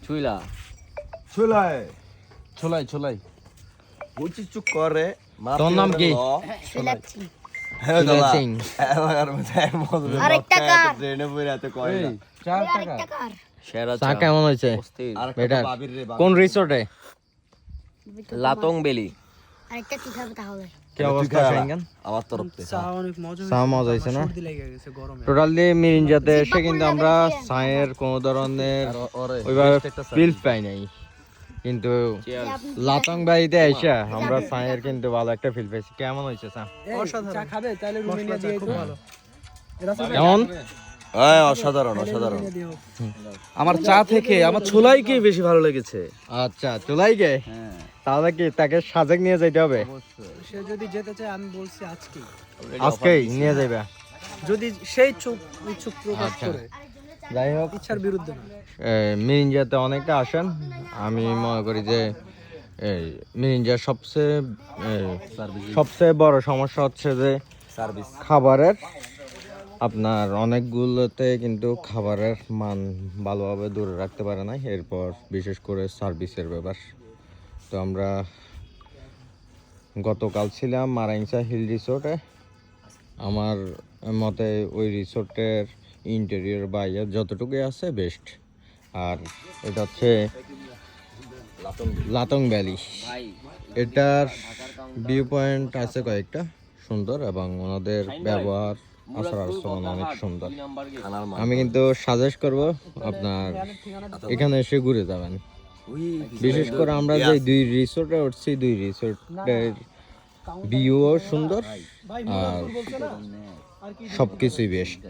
ছুইলা ছোলাই ছোলাই ছোলাই বুঝি চুপ করে তোর নাম কি? শুলাচ্ছি সিং এলাকার মধ্যে মজা আরেকটা কার? ট্রেনে বইরে এত কয় না আরেকটা কার? সেরা চা কেমন হয়েছে আরেকটা বেটার বাবির রে কোন রিসোর্টে লাতং বেলি আরেকটা কি খাবে তাহলে? কি অবস্থা শাইনগান আমার তরফ থেকে চা অনেক মজা চা মজা হয়েছে না সর্দি লেগে গেছে গরমে টোটালি মিরিঞ্জাতে এসে কিন্তু আমরা চায়ের কোনো ধরনের ওইভাবে ফিল পাই নাই কিন্তু লাতং বাড়িতে এসে আমরা চায়ের কিন্তু ভালো একটা ফিল পাইছি কেমন হয়েছে চা চা খাবে তাহলে রুমে নিয়ে দিয়ে খুব ভালো কেমন হ্যাঁ অসাধারণ অসাধারণ আমার চা থেকে আমার ছোলাইকে বেশি ভালো লেগেছে আচ্ছা চলাই গে তাহলে কি তাকে সাজেক নিয়ে যাইতে হবে সে যদি যেতে চায় আমি বলছি আজকেই আজকেই নিয়ে যাইবে যদি সেই ইচ্ছুক প্রকাশ আচ্ছা। করে যাই হোক ইচ্ছার বিরুদ্ধে না মিরিঞ্জাতে অনেকটা আসেন আমি মনে করি যে এই মিরিঞ্জার সবচেয়ে বড় সমস্যা হচ্ছে যে সার্ভিস খাবারের আপনার অনেকগুলোতে কিন্তু খাবারের মান ভালোভাবে ধরে রাখতে পারে না এরপর বিশেষ করে সার্ভিসের ব্যাপার তো আমরা গতকাল ছিলাম মারাইংসা হিল রিসোর্টে আমার মতে ওই রিসোর্টের ইন্টেরিয়র বাইরে যতটুকুই আছে বেস্ট আর এটা হচ্ছে লাতং ভ্যালি এটার ভিউ পয়েন্ট আছে কয়েকটা সুন্দর এবং ওনাদের ব্যবহার আচার আচরণ অনেক সুন্দর আমি কিন্তু সাজেস্ট করব আপনার এখানে এসে ঘুরে যাবেন বিশেষ করে আমরা যে দুই রিসোর্টে উঠছি দুই রিসোর্টের ভিউও সুন্দর আর সবকিছুই বেস্ট